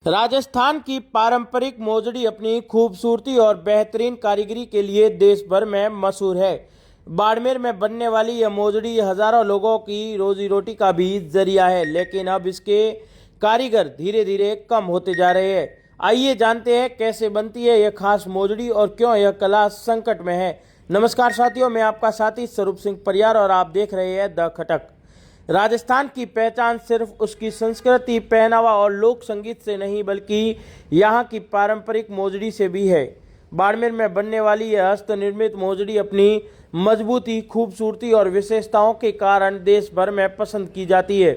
राजस्थान की पारंपरिक मोजड़ी अपनी खूबसूरती और बेहतरीन कारीगरी के लिए देश भर में मशहूर है। बाड़मेर में बनने वाली यह मोजड़ी हजारों लोगों की रोजी रोटी का भी जरिया है, लेकिन अब इसके कारीगर धीरे धीरे कम होते जा रहे हैं। आइए जानते हैं कैसे बनती है यह खास मोजड़ी और क्यों यह कला संकट में है। नमस्कार साथियों, मैं आपका साथी स्वरूप सिंह परियार और आप देख रहे हैं द खटक। राजस्थान की पहचान सिर्फ उसकी संस्कृति, पहनावा और लोक संगीत से नहीं बल्कि यहाँ की पारंपरिक मोजड़ी से भी है। बाड़मेर में बनने वाली यह हस्त निर्मित मोजड़ी अपनी मजबूती, खूबसूरती और विशेषताओं के कारण देश भर में पसंद की जाती है।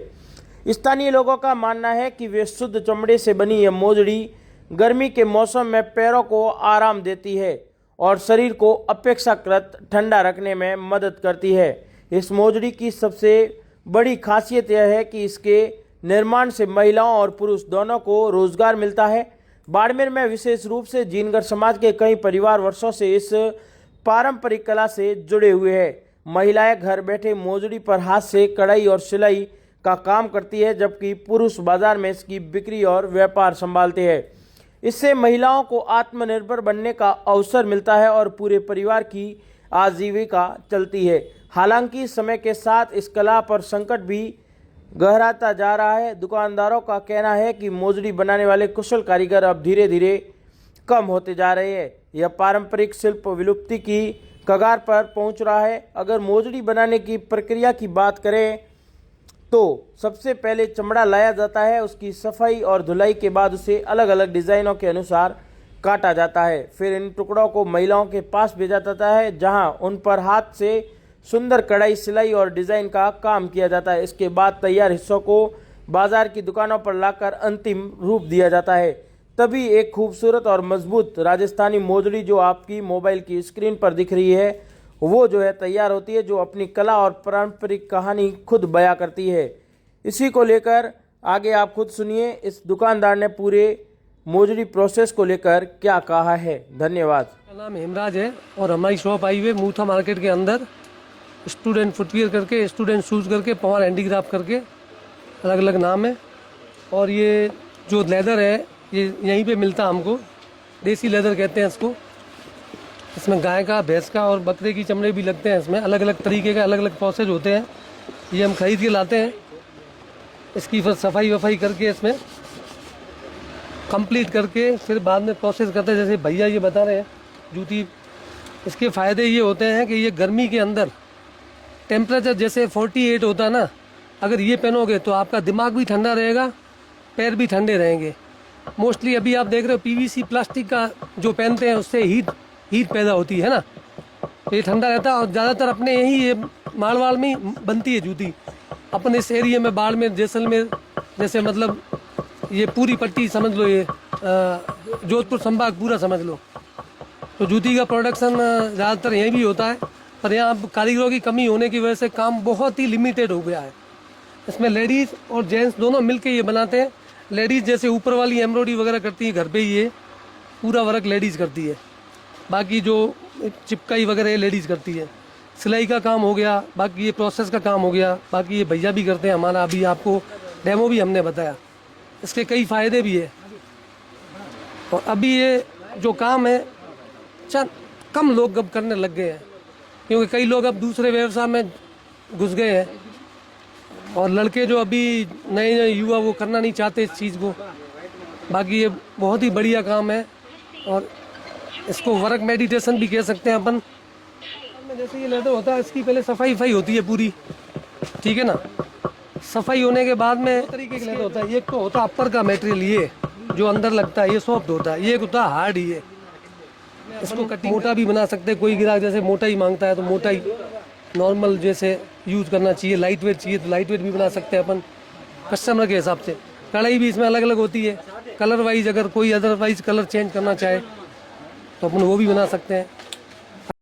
स्थानीय लोगों का मानना है कि वे शुद्ध चमड़े से बनी यह मोजड़ी गर्मी के मौसम में पैरों को आराम देती है और शरीर को अपेक्षाकृत ठंडा रखने में मदद करती है। इस मोजड़ी की सबसे बड़ी खासियत यह है कि इसके निर्माण से महिलाओं और पुरुष दोनों को रोजगार मिलता है। बाड़मेर में विशेष रूप से जीनगर समाज के कई परिवार वर्षों से इस पारंपरिक कला से जुड़े हुए हैं। महिलाएं घर बैठे मोजड़ी पर हाथ से कढ़ाई और सिलाई का काम करती है, जबकि पुरुष बाजार में इसकी बिक्री और व्यापार संभालते हैं। इससे महिलाओं को आत्मनिर्भर बनने का अवसर मिलता है और पूरे परिवार की आजीविका चलती है। हालांकि समय के साथ इस कला पर संकट भी गहराता जा रहा है। दुकानदारों का कहना है कि मोजड़ी बनाने वाले कुशल कारीगर अब धीरे धीरे कम होते जा रहे हैं। यह पारंपरिक शिल्प विलुप्ति की कगार पर पहुंच रहा है। अगर मोजड़ी बनाने की प्रक्रिया की बात करें तो सबसे पहले चमड़ा लाया जाता है। उसकी सफाई और धुलाई के बाद उसे अलग अलग डिज़ाइनों के अनुसार काटा जाता है। फिर इन टुकड़ों को महिलाओं के पास भेजा जाता है, जहां उन पर हाथ से सुंदर कढ़ाई, सिलाई और डिज़ाइन का काम किया जाता है। इसके बाद तैयार हिस्सों को बाजार की दुकानों पर लाकर अंतिम रूप दिया जाता है। तभी एक खूबसूरत और मजबूत राजस्थानी मोजड़ी जो आपकी मोबाइल की स्क्रीन पर दिख रही है वो जो है तैयार होती है, जो अपनी कला और पारंपरिक कहानी खुद बयां करती है। इसी को लेकर आगे आप खुद सुनिए इस दुकानदार ने पूरे मोजड़ी प्रोसेस को लेकर क्या कहा है। धन्यवाद। मेरा नाम हेमराज है और हमारी शॉप आई हुई है मूथा मार्केट के अंदर। स्टूडेंट फुटवियर करके, स्टूडेंट शूज़ करके, पवार हैंडीक्राफ्ट करके अलग अलग नाम है। और ये जो लेदर है ये यहीं पे मिलता है हमको, देसी लेदर कहते हैं इसको। इसमें गाय का, भैंस का और बकरे की चमड़े भी लगते हैं। इसमें अलग अलग तरीके का अलग अलग प्रोसेस होते हैं। ये हम खरीद के लाते हैं। इसकी फिर सफाई वफाई करके इसमें कंप्लीट करके फिर बाद में प्रोसेस करते हैं। जैसे भैया ये बता रहे हैं जूती, इसके फ़ायदे ये होते हैं कि ये गर्मी के अंदर टेम्परेचर जैसे 48 होता है ना, अगर ये पहनोगे तो आपका दिमाग भी ठंडा रहेगा, पैर भी ठंडे रहेंगे। मोस्टली अभी आप देख रहे हो पीवीसी प्लास्टिक का जो पहनते हैं उससे हीट पैदा होती है ना, ये ठंडा रहता है। और ज़्यादातर अपने यही ये मारवाड़ में ही बनती है जूती। अपन इस एरिया में बाड़मेर, जैसलमेर जैसे मतलब ये पूरी पट्टी समझ लो, ये जोधपुर संभाग पूरा समझ लो, तो जूती का प्रोडक्शन ज़्यादातर यहीं भी होता है। पर यहाँ अब कारीगरों की कमी होने की वजह से काम बहुत ही लिमिटेड हो गया है। इसमें लेडीज़ और जेंट्स दोनों मिलके ये बनाते हैं। लेडीज़ जैसे ऊपर वाली एम्ब्रॉयडरी वगैरह करती है घर पे ही, ये पूरा वर्क लेडीज़ करती है। बाकी जो चिपकाई वगैरह लेडीज़ करती है। सिलाई का काम हो गया, बाकी ये प्रोसेस का काम हो गया, बाकी ये भैया भी करते हैं हमारा। अभी आपको डेमो भी हमने बताया, इसके कई फ़ायदे भी है। और अभी ये जो काम है चंद कम लोग अब करने लग गए हैं, क्योंकि कई लोग अब दूसरे व्यवसाय में घुस गए हैं। और लड़के जो अभी नए नए युवा वो करना नहीं चाहते इस चीज़ को। बाकी ये बहुत ही बढ़िया काम है और इसको वर्क मेडिटेशन भी कह सकते हैं अपन। जैसे ये लेदर होता है, इसकी पहले सफाई वफाई होती है पूरी, ठीक है ना। सफाई होने के बाद में दो तरीके का लेदर होता है। एक तो होता है अपर का मटेरियल, ये जो अंदर लगता है ये सॉफ्ट होता है। ये होता है हार्ड, ये इसको कटिंग मोटा भी बना सकते हैं। कोई ग्राहक जैसे मोटा ही मांगता है तो मोटा ही नॉर्मल जैसे यूज़ करना चाहिए। लाइट वेट चाहिए तो लाइट वेट भी बना सकते हैं अपन कस्टमर के हिसाब से। कढ़ाई भी इसमें अलग अलग होती है, कलर वाइज। अगर कोई अदरवाइज कलर चेंज करना चाहे तो अपन वो भी बना सकते हैं।